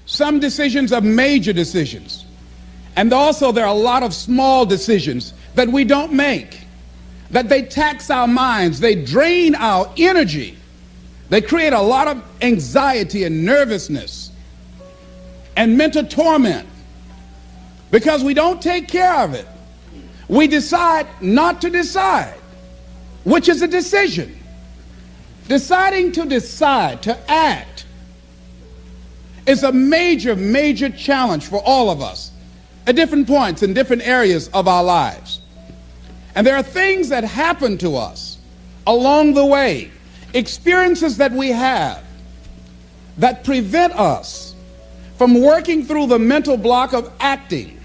Some decisions are major decisions. And also there are a lot of small decisions that we don't make, that they tax our minds, they drain our energy, they create a lot of anxiety and nervousness and mental torment because we don't take care of it. We decide not to decide, which is a decision. Deciding to decide, to act, is a major, major challenge for all of us at different points in different areas of our lives. And there are things that happen to us along the way, experiences that we have that prevent us from working through the mental block of acting,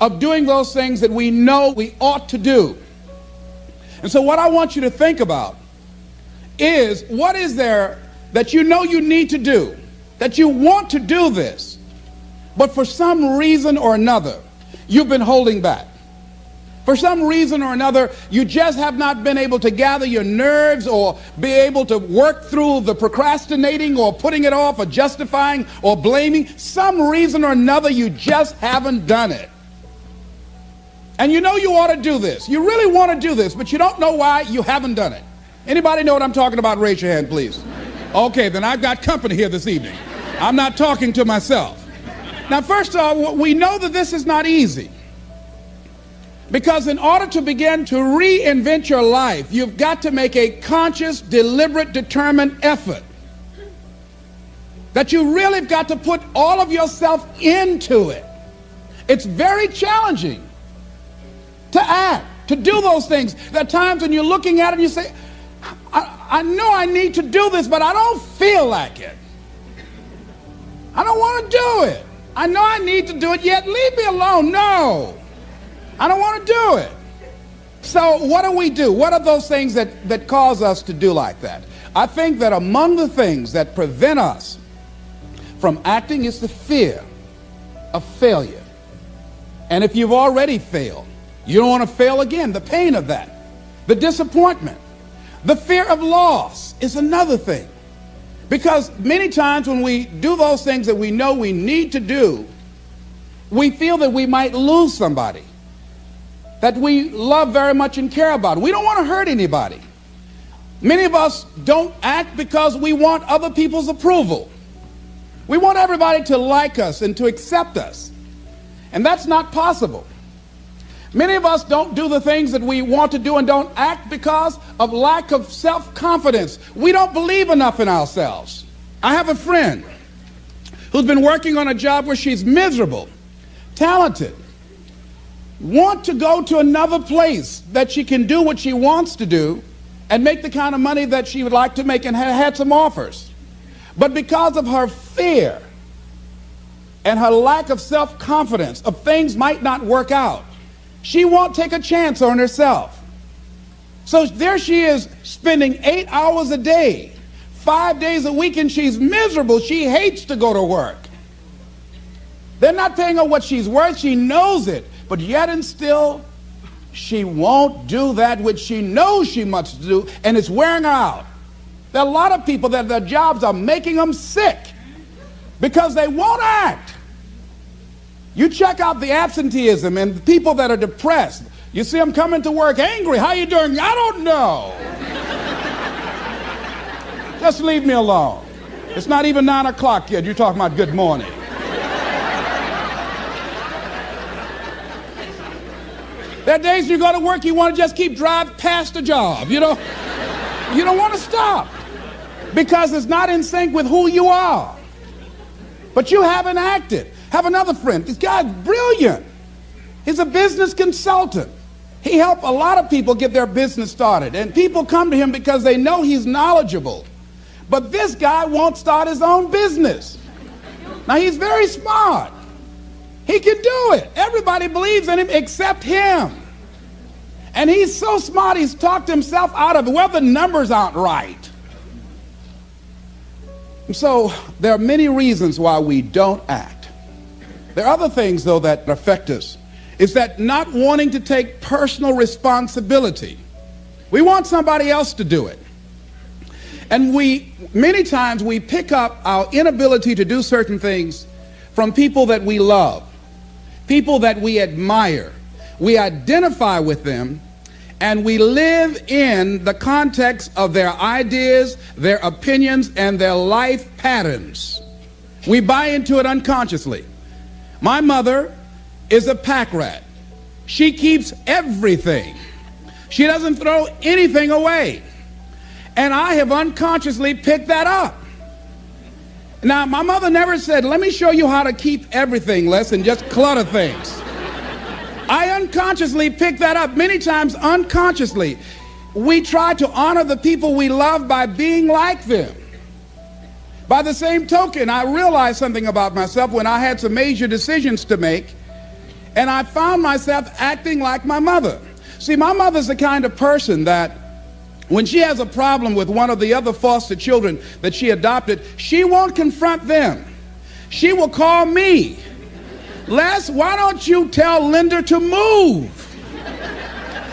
of doing those things that we know we ought to do. And so what I want you to think about is, what is there that you know you need to do, that you want to do this, but for some reason or another, you've been holding back. For some reason or another, you just have not been able to gather your nerves or be able to work through the procrastinating or putting it off or justifying or blaming. Some reason or another, you just haven't done it. And you know you ought to do this. You really want to do this, but you don't know why you haven't done it. Anybody know what I'm talking about? Raise your hand, please. Okay, then I've got company here this evening. I'm not talking to myself. Now, first of all, we know that this is not easy. Because in order to begin to reinvent your life, you've got to make a conscious, deliberate, determined effort. That you really have got to put all of yourself into it. It's very challenging to act, to do those things. There are times when you're looking at it and you say, I know I need to do this, but I don't feel like it. I don't want to do it. I know I need to do it, yet leave me alone. No, I don't want to do it. So what do we do? What are those things that cause us to do like that? I think that among the things that prevent us from acting is the fear of failure. And if you've already failed, you don't want to fail again. The pain of that, the disappointment, the fear of loss is another thing. Because many times when we do those things that we know we need to do, we feel that we might lose somebody that we love very much and care about. We don't want to hurt anybody. Many of us don't act because we want other people's approval. We want everybody to like us and to accept us. And that's not possible. Many of us don't do the things that we want to do and don't act because of lack of self-confidence. We don't believe enough in ourselves. I have a friend who's been working on a job where she's miserable, talented, want to go to another place that she can do what she wants to do and make the kind of money that she would like to make, and had some offers. But because of her fear and her lack of self-confidence of things might not work out, she won't take a chance on herself. So there she is, spending 8 hours a day, 5 days a week, and she's miserable. She hates to go to work. They're not paying her what she's worth. She knows it. But yet and still, she won't do that which she knows she must do, and it's wearing her out. There are a lot of people that their jobs are making them sick because they won't act. You check out the absenteeism and the people that are depressed. You see them coming to work angry. How you doing? I don't know. Just leave me alone. It's not even 9 o'clock yet. You're talking about good morning. There are days you go to work, you want to just keep driving past the job. You don't want to stop because it's not in sync with who you are. But you haven't acted. Have another friend. This guy's brilliant. He's a business consultant. He helped a lot of people get their business started. And people come to him because they know he's knowledgeable. But this guy won't start his own business. Now, he's very smart. He can do it. Everybody believes in him except him. And he's so smart, he's talked himself out of it. Well, the numbers aren't right. And so there are many reasons why we don't act. There are other things, though, that affect us. Is that not wanting to take personal responsibility. We want somebody else to do it. And many times we pick up our inability to do certain things from people that we love, people that we admire. We identify with them, and we live in the context of their ideas, their opinions, and their life patterns. We buy into it unconsciously. My mother is a pack rat. She keeps everything. She doesn't throw anything away. And I have unconsciously picked that up. Now, my mother never said, let me show you how to keep everything, Les, and just clutter things. I unconsciously picked that up, many times unconsciously. We try to honor the people we love by being like them. By the same token, I realized something about myself when I had some major decisions to make, and I found myself acting like my mother. See, my mother's the kind of person that when she has a problem with one of the other foster children that she adopted, she won't confront them. She will call me. Les, why don't you tell Linda to move?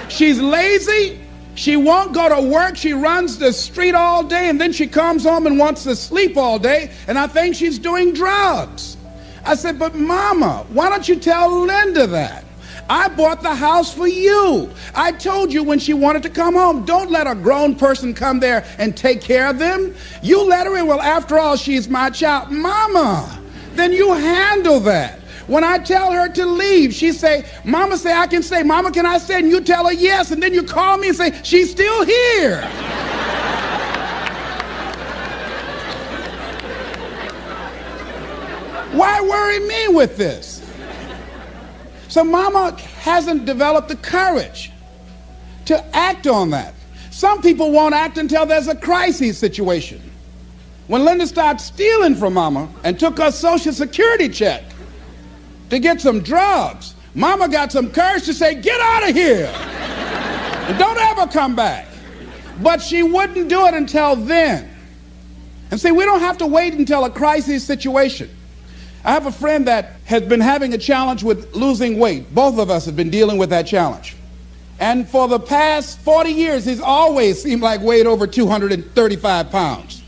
She's lazy. She won't go to work. She runs the street all day, and then she comes home and wants to sleep all day, and I think she's doing drugs. I said, but Mama, why don't you tell Linda that? I bought the house for you. I told you when she wanted to come home, don't let a grown person come there and take care of them. You let her in. Well, after all, she's my child. Mama, then you handle that. When I tell her to leave, she say, Mama say I can stay. Mama, can I stay? And you tell her yes, and then you call me and say, she's still here. Why worry me with this? So Mama hasn't developed the courage to act on that. Some people won't act until there's a crisis situation. When Linda started stealing from Mama and took her Social Security check to get some drugs, Mama got some courage to say, get out of here and don't ever come back. But she wouldn't do it until then. And see, we don't have to wait until a crisis situation. I have a friend that has been having a challenge with losing weight. Both of us have been dealing with that challenge. And for the past 40 years, he's always seemed like weighed over 235 pounds.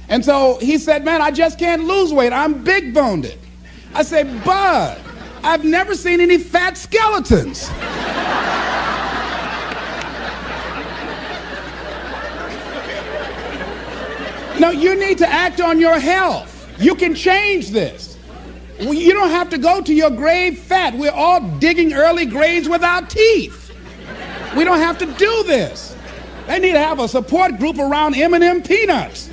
And so he said, man, I just can't lose weight. I'm big boned it. I said, Bud, I've never seen any fat skeletons. No, you need to act on your health. You can change this. You don't have to go to your grave fat. We're all digging early graves without teeth. We don't have to do this. They need to have a support group around M&M peanuts.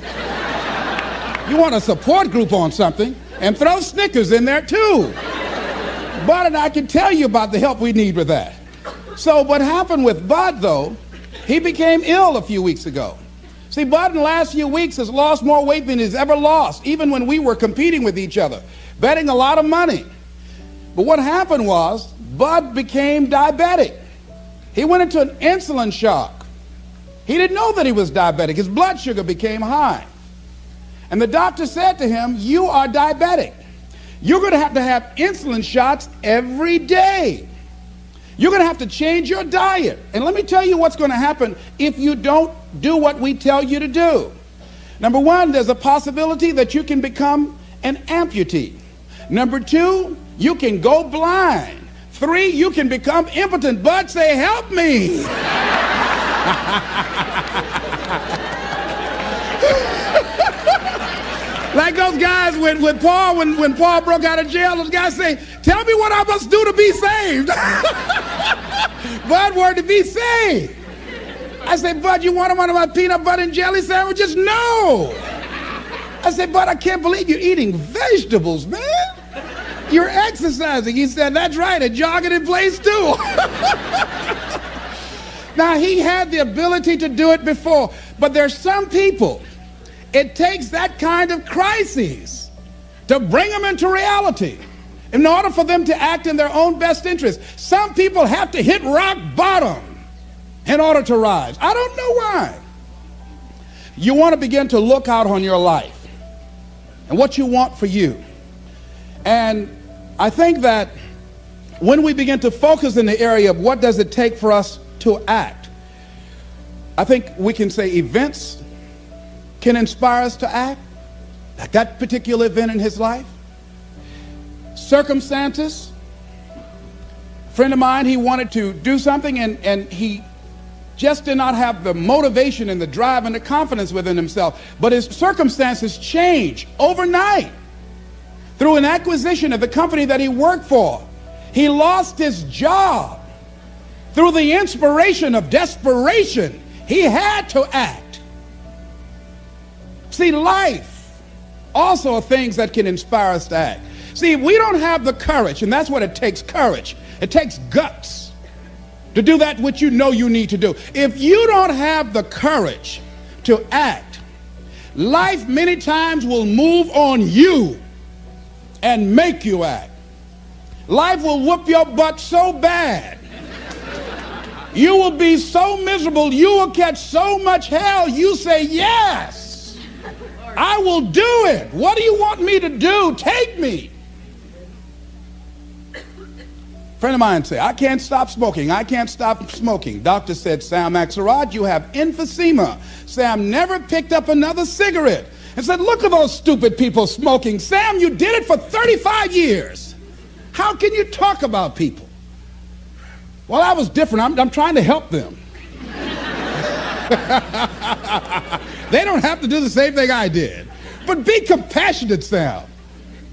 You want a support group on something, and throw Snickers in there too. Bud and I can tell you about the help we need with that. So what happened with Bud, though, he became ill a few weeks ago. See, Bud in the last few weeks has lost more weight than he's ever lost, even when we were competing with each other, betting a lot of money. But what happened was, Bud became diabetic. He went into an insulin shock. He didn't know that he was diabetic. His blood sugar became high. And the doctor said to him, you are diabetic. You're going to have insulin shots every day. You're going to have to change your diet. And let me tell you what's going to happen if you don't do what we tell you to do. Number one, there's a possibility that you can become an amputee. Number two, you can go blind. Three, you can become impotent. Bud, say, help me. Like those guys with Paul, when Paul broke out of jail, those guys say, tell me what I must do to be saved. Bud wanted to be saved. I said, Bud, you want one of my peanut butter and jelly sandwiches? No. I said, Bud, I can't believe you're eating vegetables, man. You're exercising. He said, that's right, and jogging in place too. Now, he had the ability to do it before, but there's some people, it takes that kind of crisis to bring them into reality in order for them to act in their own best interest. Some people have to hit rock bottom in order to rise. I don't know why. You want to begin to look out on your life and what you want for you. And I think that when we begin to focus in the area of what does it take for us to act, I think we can say events can inspire us to act, like that particular event in his life. circumstances. A friend of mine, he wanted to do something and he just did not have the motivation and the drive and the confidence within himself. But his circumstances changed overnight through an acquisition of the company that he worked for. He lost his job through the inspiration of desperation. He had to act. See, life also are things that can inspire us to act. See, if we don't have the courage, and that's what it takes, courage. It takes guts to do that which you know you need to do. If you don't have the courage to act, life many times will move on you and make you act. Life will whoop your butt so bad. You will be so miserable, you will catch so much hell, you say, yes, I will do it. What do you want me to do? Take me. Friend of mine said, I can't stop smoking. I can't stop smoking. Doctor said, Sam Axelrod, you have emphysema. Sam never picked up another cigarette and said, look at those stupid people smoking. Sam, you did it for 35 years. How can you talk about people? Well, I was different. I'm trying to help them. They don't have to do the same thing I did. But be compassionate, Sam.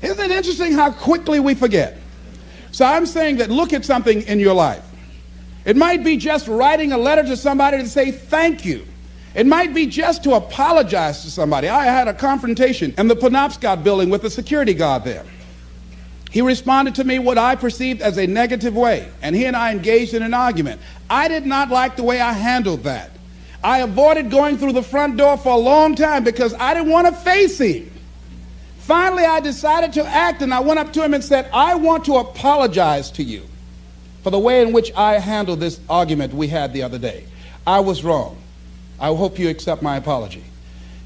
Isn't it interesting how quickly we forget? So I'm saying that look at something in your life. It might be just writing a letter to somebody to say thank you. It might be just to apologize to somebody. I had a confrontation in the Penobscot building with the security guard there. He responded to me what I perceived as a negative way, and he and I engaged in an argument. I did not like the way I handled that. I avoided going through the front door for a long time because I didn't want to face him. Finally, I decided to act, and I went up to him and said, I want to apologize to you for the way in which I handled this argument we had the other day. I was wrong. I hope you accept my apology.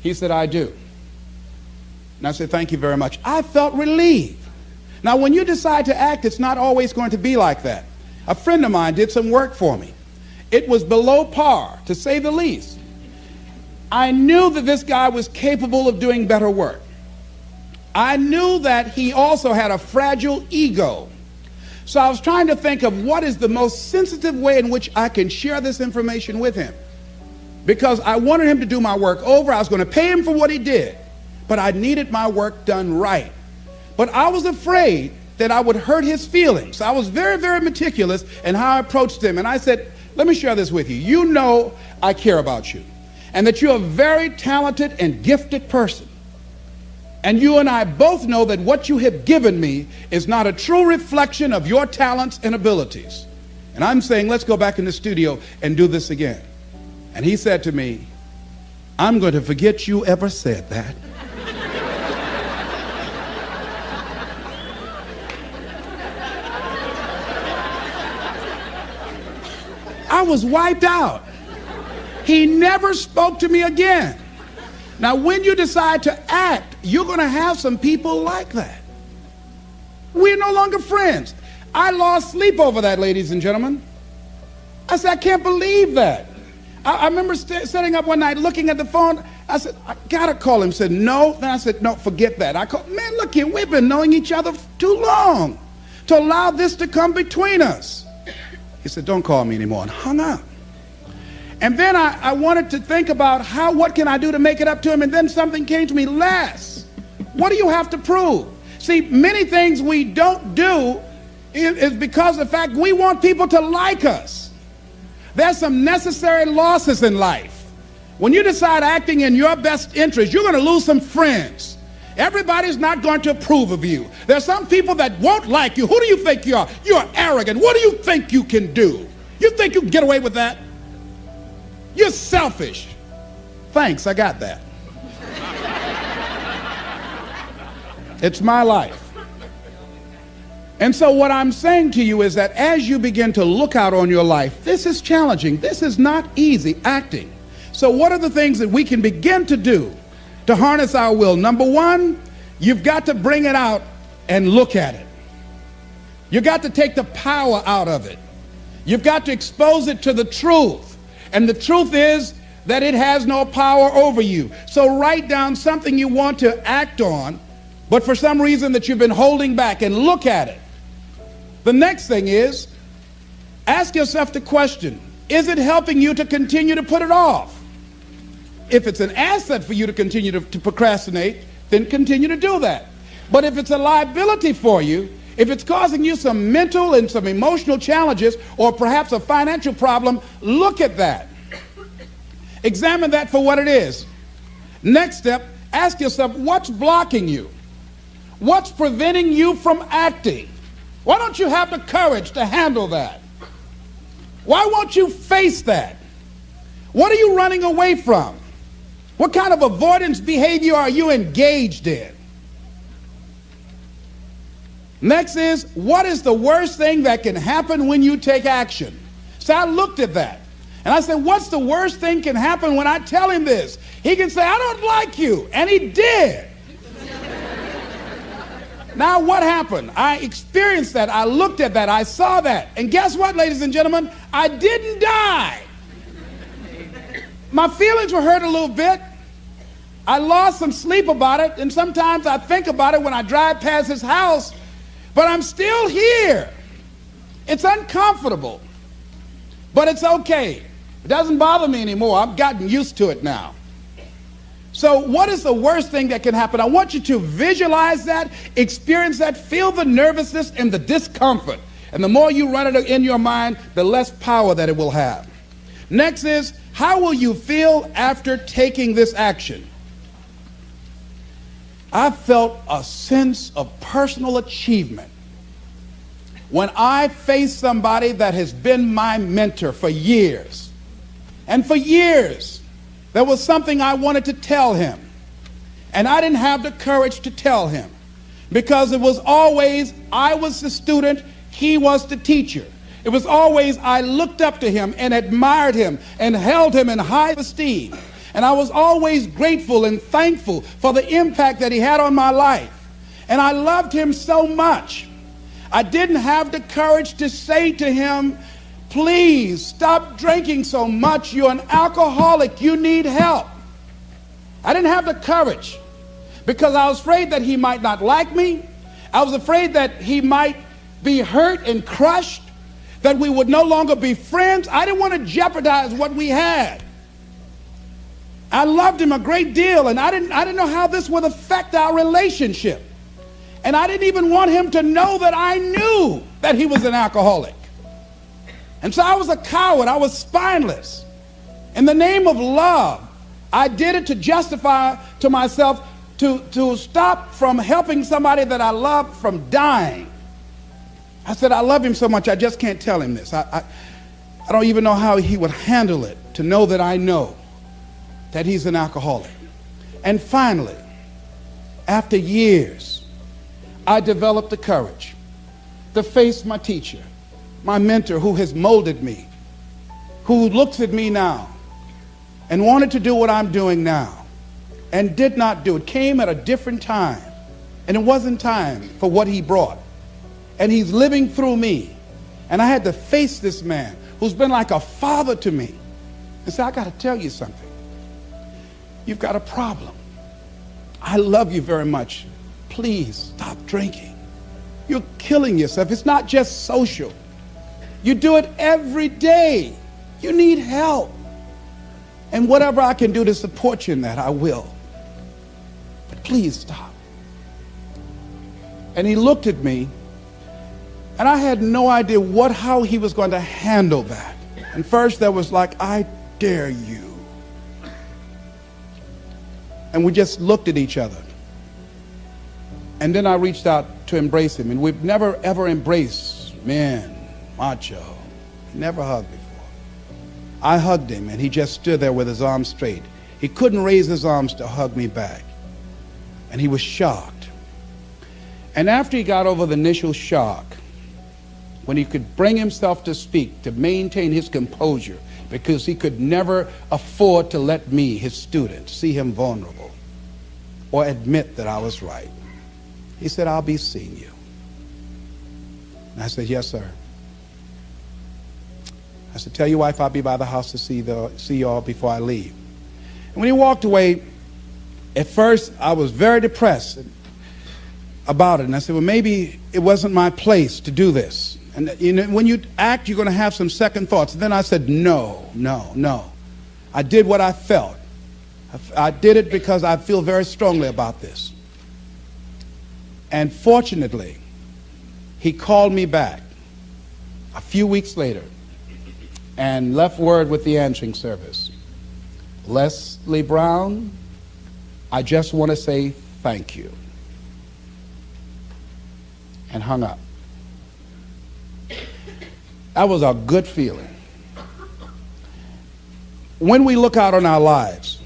He said, I do. And I said, thank you very much. I felt relieved. Now, when you decide to act, it's not always going to be like that. A friend of mine did some work for me. It was below par, to say the least. I knew that this guy was capable of doing better work. I knew that he also had a fragile ego. So I was trying to think of what is the most sensitive way in which I can share this information with him. Because I wanted him to do my work over. I was going to pay him for what he did. But I needed my work done right. But I was afraid that I would hurt his feelings. I was very, very meticulous in how I approached him. And I said, let me share this with you. You know I care about you. And that you're a very talented and gifted person. And you and I both know that what you have given me is not a true reflection of your talents and abilities. And I'm saying, let's go back in the studio and do this again. And he said to me, I'm going to forget you ever said that. I was wiped out. He never spoke to me again. Now, when you decide to act, you're going to have some people like that. We're no longer friends. I lost sleep over that, ladies and gentlemen. I said, I can't believe that. I remember sitting up one night looking at the phone. I said, I got to call him. He said, no. Then I said, no, forget that. I called, man, look here, we've been knowing each other too long to allow this to come between us. He said, don't call me anymore, and hung up. And then I wanted to think about what can I do to make it up to him? And then something came to me, Les, what do you have to prove? See, many things we don't do is because of the fact we want people to like us. There's some necessary losses in life. When you decide acting in your best interest, you're going to lose some friends. Everybody's not going to approve of you. There's some people that won't like you. Who do you think you are? You're arrogant. What do you think you can do? You think you can get away with that? You're selfish. Thanks, I got that. It's my life. And so what I'm saying to you is that as you begin to look out on your life, this is challenging. This is not easy acting. So what are the things that we can begin to do to harness our will? Number one, you've got to bring it out and look at it. You've got to take the power out of it. You've got to expose it to the truth. And the truth is that it has no power over you. So write down something you want to act on but for some reason that you've been holding back, and look at it. The next thing is, ask yourself the question, is it helping you to continue to put it off? If it's an asset for you to continue to procrastinate, then continue to do that. But if it's a liability for you, if it's causing you some mental and some emotional challenges, or perhaps a financial problem, look at that. Examine that for what it is. Next step, ask yourself, what's blocking you? What's preventing you from acting? Why don't you have the courage to handle that? Why won't you face that? What are you running away from? What kind of avoidance behavior are you engaged in? Next is, what is the worst thing that can happen when you take action? So I looked at that, and I said, what's the worst thing can happen when I tell him this? He can say, I don't like you, and he did. Now what happened? I experienced that, I looked at that, I saw that, and guess what, ladies and gentlemen? I didn't die. My feelings were hurt a little bit. I lost some sleep about it, and sometimes I think about it when I drive past his house. But I'm still here. It's uncomfortable, but it's okay. It doesn't bother me anymore. I've gotten used to it now. So what is the worst thing that can happen? I want you to visualize that, experience that, feel the nervousness and the discomfort. And the more you run it in your mind, the less power that it will have. Next is, how will you feel after taking this action? I felt a sense of personal achievement when I faced somebody that has been my mentor for years. And for years, there was something I wanted to tell him, and I didn't have the courage to tell him, because it was always, I was the student, he was the teacher. It was always, I looked up to him and admired him and held him in high esteem. And I was always grateful and thankful for the impact that he had on my life. And I loved him so much. I didn't have the courage to say to him, please stop drinking so much. You're an alcoholic. You need help. I didn't have the courage because I was afraid that he might not like me. I was afraid that he might be hurt and crushed, that we would no longer be friends. I didn't want to jeopardize what we had. I loved him a great deal, and I didn't know how this would affect our relationship. And I didn't even want him to know that I knew that he was an alcoholic. And so I was a coward. I was spineless. In the name of love, I did it to justify to myself to stop from helping somebody that I loved from dying. I said, I love him so much, I just can't tell him this. I don't even know how he would handle it, to know that I know that he's an alcoholic. And finally, after years, I developed the courage to face my teacher, my mentor, who has molded me, who looks at me now and wanted to do what I'm doing now and did not do it. Came at a different time, and it wasn't time for what he brought. And he's living through me. And I had to face this man who's been like a father to me and say, I got to tell you something. You've got a problem. I love you very much. Please stop drinking. You're killing yourself. It's not just social. You do it every day. You need help. And whatever I can do to support you in that, I will. But please stop. And he looked at me, and I had no idea how he was going to handle that. And first there was like, I dare you. And we just looked at each other. And then I reached out to embrace him. And we've never, ever embraced men, macho. Never hugged before. I hugged him, and he just stood there with his arms straight. He couldn't raise his arms to hug me back. And he was shocked. And after he got over the initial shock, when he could bring himself to speak, to maintain his composure, because he could never afford to let me, his student, see him vulnerable or admit that I was right. He said, I'll be seeing you. And I said, yes, sir. I said, tell your wife I'll be by the house to see you all before I leave. And when he walked away, at first I was very depressed. about it. And I said, well, maybe it wasn't my place to do this. And you know, when you act, you're going to have some second thoughts. And then I said, no. I did what I felt. I did it because I feel very strongly about this. And fortunately, he called me back a few weeks later and left word with the answering service. Leslie Brown, I just want to say thank you. And hung up. That was a good feeling. When we look out on our lives,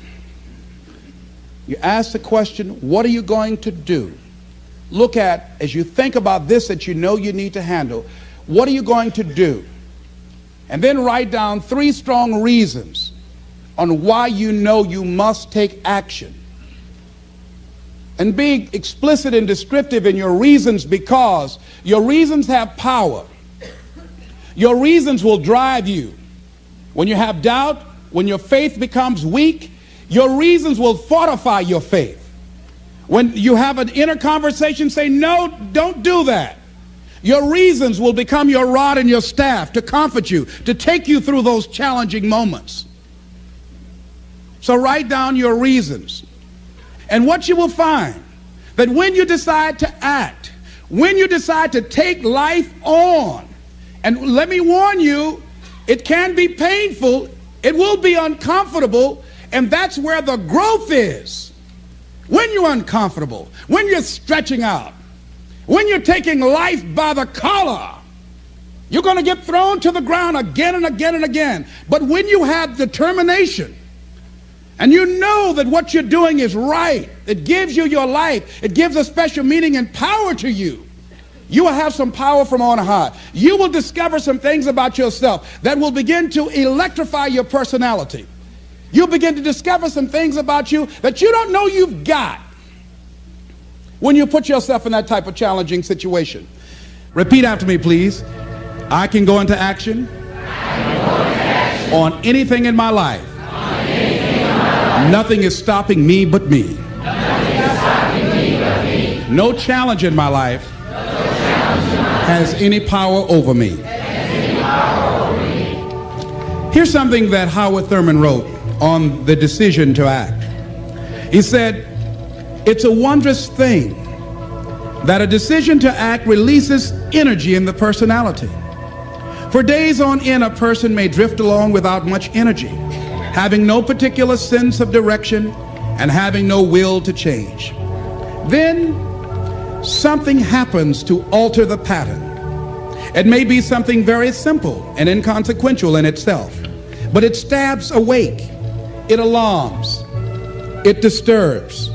you ask the question, what are you going to do? Look at, as you think about this that you know you need to handle, what are you going to do? And then write down 3 strong reasons on why you know you must take action. And be explicit and descriptive in your reasons, because your reasons have power. Your reasons will drive you. When you have doubt, when your faith becomes weak, your reasons will fortify your faith. When you have an inner conversation, say, no, don't do that. Your reasons will become your rod and your staff to comfort you, to take you through those challenging moments. So write down your reasons. And what you will find, that when you decide to act, when you decide to take life on, and let me warn you, it can be painful, it will be uncomfortable, and that's where the growth is. When you're uncomfortable, when you're stretching out, when you're taking life by the collar, you're going to get thrown to the ground again and again and again. But when you have determination, and you know that what you're doing is right, it gives you your life, it gives a special meaning and power to you, you will have some power from on high. You will discover some things about yourself that will begin to electrify your personality. You'll begin to discover some things about you that you don't know you've got when you put yourself in that type of challenging situation. Repeat after me, please. I can go into action on anything in my life. Nothing is stopping me but me. No challenge in my life has any power over me. Here's something that Howard Thurman wrote on the decision to act. He said, it's a wondrous thing that a decision to act releases energy in the personality. For days on end, a person may drift along without much energy, having no particular sense of direction and having no will to change. Then something happens to alter the pattern. It may be something very simple and inconsequential in itself, but it stabs awake, it alarms, it disturbs.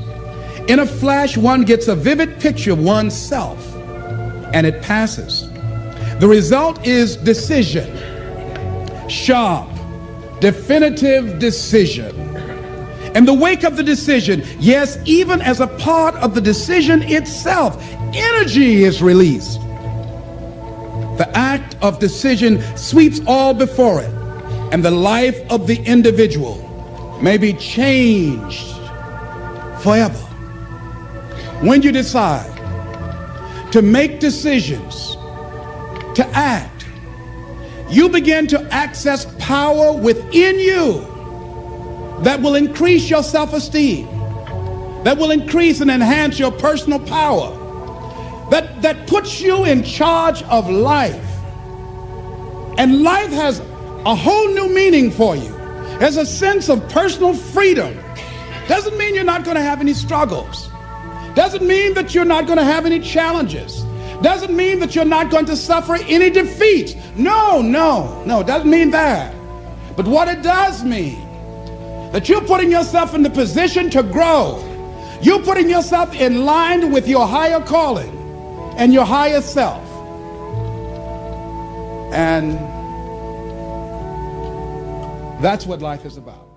In a flash, one gets a vivid picture of oneself, and it passes. The result is decision, sharp, definitive decision. In the wake of the decision, yes, even as a part of the decision itself, energy is released. The act of decision sweeps all before it, and the life of the individual may be changed forever. When you decide to make decisions, to act, you begin to access power within you that will increase your self-esteem, that will increase and enhance your personal power, that puts you in charge of life. And life has a whole new meaning for you. There's a sense of personal freedom. Doesn't mean you're not going to have any struggles. Doesn't mean that you're not going to have any challenges. Doesn't mean that you're not going to suffer any defeats. No, doesn't mean that. But what it does mean, that you're putting yourself in the position to grow. You're putting yourself in line with your higher calling and your higher self. And that's what life is about.